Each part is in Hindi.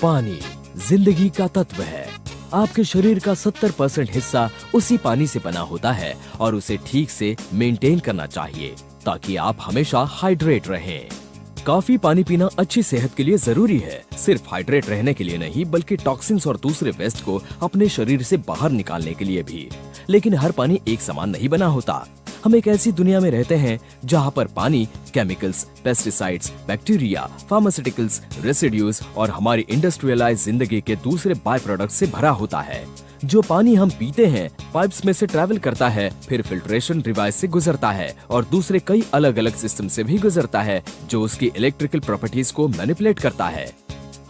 पानी जिंदगी का तत्व है। आपके शरीर का 70% हिस्सा उसी पानी से बना होता है और उसे ठीक से मेंटेन करना चाहिए ताकि आप हमेशा हाइड्रेट रहें। काफी पानी पीना अच्छी सेहत के लिए जरूरी है, सिर्फ हाइड्रेट रहने के लिए नहीं बल्कि टॉक्सिन्स और दूसरे वेस्ट को अपने शरीर से बाहर निकालने के लिए भी। लेकिन हर पानी एक समान नहीं बना होता। हम एक ऐसी दुनिया में रहते हैं जहां पर पानी chemicals, pesticides, bacteria, pharmaceuticals, residues और हमारी इंडस्ट्रियलाइज जिंदगी के दूसरे बाय प्रोडक्ट से भरा होता है। जो पानी हम पीते हैं पाइप्स में से ट्रैवल करता है, फिर फिल्ट्रेशन डिवाइस से गुजरता है और दूसरे कई अलग अलग सिस्टम से भी गुजरता है जो उसकी इलेक्ट्रिकल प्रॉपर्टीज को मैनिपुलेट करता है।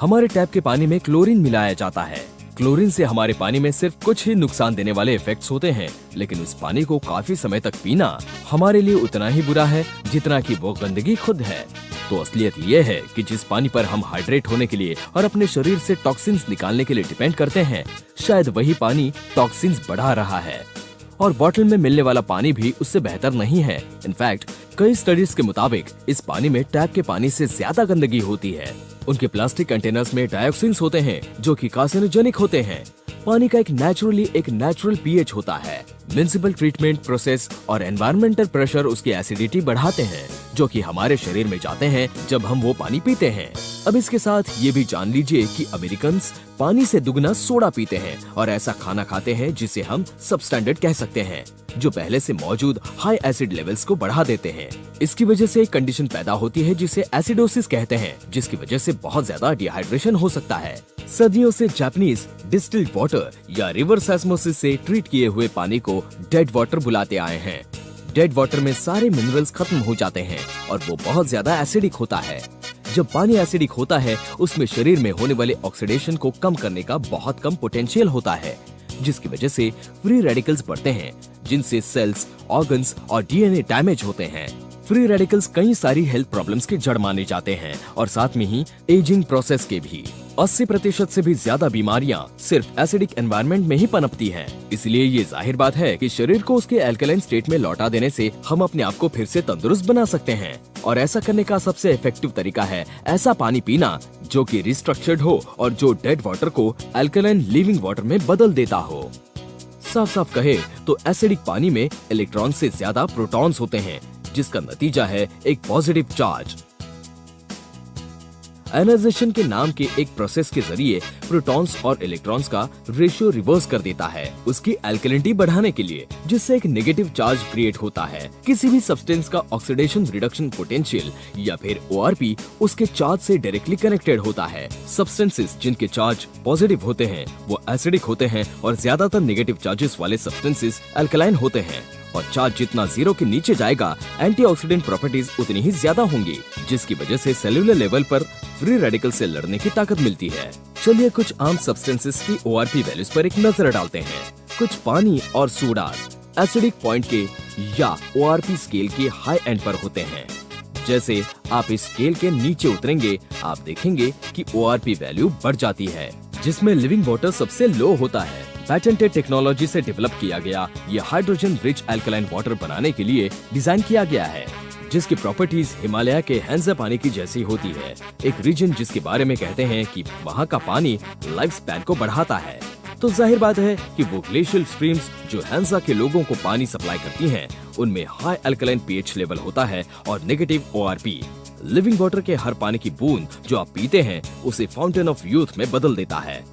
हमारे टैप के पानी में क्लोरीन मिलाया जाता है। क्लोरीन से हमारे पानी में सिर्फ कुछ ही नुकसान देने वाले इफेक्ट्स होते हैं, लेकिन उस पानी को काफी समय तक पीना हमारे लिए उतना ही बुरा है जितना कि वो गंदगी खुद है। तो असलियत ये है कि जिस पानी पर हम हाइड्रेट होने के लिए और अपने शरीर से टॉक्सिन्स निकालने के लिए डिपेंड करते हैं, शायद वही पानी टॉक्सिन्स बढ़ा रहा है। और बॉटल में मिलने वाला पानी भी उससे बेहतर नहीं है। इनफैक्ट कई स्टडीज के मुताबिक इस पानी में टैप के पानी से ज्यादा गंदगी होती है। उनके प्लास्टिक कंटेनर्स में डाइऑक्सिन्स होते हैं जो कि कार्सिनोजेनिक होते हैं। पानी का एक नेचुरल पीएच होता है। म्युनिसिपल ट्रीटमेंट प्रोसेस और एनवायरमेंटल प्रेशर उसकी एसिडिटी बढ़ाते हैं जो कि हमारे शरीर में जाते हैं जब हम वो पानी पीते हैं। अब इसके साथ ये भी जान लीजिए कि अमेरिकन्स पानी से दुगना सोडा पीते हैं और ऐसा खाना खाते हैं जिसे हम सबस्टैंडर्ड कह सकते हैं, जो पहले से मौजूद हाई एसिड लेवल्स को बढ़ा देते हैं। इसकी वजह से एक कंडीशन पैदा होती है जिसे एसिडोसिस कहते हैं, जिसकी वजह से बहुत ज्यादा डिहाइड्रेशन हो सकता है। सदियों से जापानीज डिस्टिल्ड वाटर या रिवर्स ऑस्मोसिस से ट्रीट किए हुए पानी को डेड वाटर बुलाते आए हैं। डेड वाटर में सारे मिनरल्स खत्म हो जाते हैं और वो बहुत ज्यादा एसिडिक होता है। जब पानी एसिडिक होता है उसमें शरीर में होने वाले ऑक्सीडेशन को कम करने का बहुत कम पोटेंशियल होता है, जिसकी वजह से फ्री रेडिकल्स बढ़ते हैं जिनसे सेल्स, ऑर्गन्स और डीएनए डैमेज होते हैं। फ्री रेडिकल्स कई सारी हेल्थ प्रॉब्लम्स के जड़ माने जाते हैं और साथ में ही एजिंग प्रोसेस के भी। 80% से भी ज्यादा बीमारियां सिर्फ एसिडिक एनवायरनमेंट में ही पनपती हैं। इसलिए ये जाहिर बात है कि शरीर को उसके अल्कलाइन स्टेट में लौटा देने से हम अपने आप को फिर से तंदुरुस्त बना सकते हैं। और ऐसा करने का सबसे इफेक्टिव तरीका है ऐसा पानी पीना जो कि रिस्ट्रक्चर्ड हो और जो डेड वाटर को अल्कलाइन लिविंग वाटर में बदल देता हो। साफ साफ कहे तो एसिडिक पानी में इलेक्ट्रॉन से ज्यादा प्रोटॉन्स होते हैं, जिसका नतीजा है एक पॉजिटिव चार्ज। आयनाइजेशन के नाम के एक प्रोसेस के जरिए प्रोटॉन्स और इलेक्ट्रॉन्स का रेशियो रिवर्स कर देता है उसकी अल्कलिनिटी बढ़ाने के लिए, जिससे एक नेगेटिव चार्ज क्रिएट होता है। किसी भी सब्सटेंस का ऑक्सीडेशन रिडक्शन पोटेंशियल या फिर ORP उसके चार्ज से डायरेक्टली कनेक्टेड होता है। सब्सटेंसेस जिनके चार्ज पॉजिटिव होते हैं वो एसिडिक होते हैं और ज्यादातर नेगेटिव चार्जेस वाले सब्सटेंसेस अल्कलाइन होते हैं। और चार्ज जितना जीरो के नीचे जाएगा एंटीऑक्सीडेंट प्रॉपर्टीज उतनी ही ज्यादा होंगी, जिसकी वजह से सेल्यूलर लेवल पर फ्री रेडिकल से लड़ने की ताकत मिलती है। चलिए कुछ आम सब्सटेंसेस की ORP वैल्यूज पर एक नजर डालते हैं। कुछ पानी और सोडा एसिडिक पॉइंट के या ORP स्केल के हाई एंड पर होते हैं। जैसे आप इस स्केल के नीचे उतरेंगे आप देखेंगे कि ORP वैल्यू बढ़ जाती है, जिसमें लिविंग वाटर सबसे लो होता है। पैटेंटेड टेक्नोलॉजी से डेवलप किया गया ये हाइड्रोजन रिच अल्कलाइन वाटर बनाने के लिए डिजाइन किया गया है, जिसकी प्रॉपर्टीज हिमालय के हैंजा पानी की जैसी होती है। एक रीजन जिसके बारे में कहते हैं कि वहाँ का पानी लाइफ स्पैन को बढ़ाता है। तो जाहिर बात है कि वो ग्लेशियल स्ट्रीम्स जो हैंजा के लोगों को पानी सप्लाई करती हैं, उनमें हाई अल्कलाइन पीएच लेवल होता है और नेगेटिव ORP। लिविंग वाटर के हर पानी की बूंद जो आप पीते हैं उसे फाउंटेन ऑफ यूथ में बदल देता है।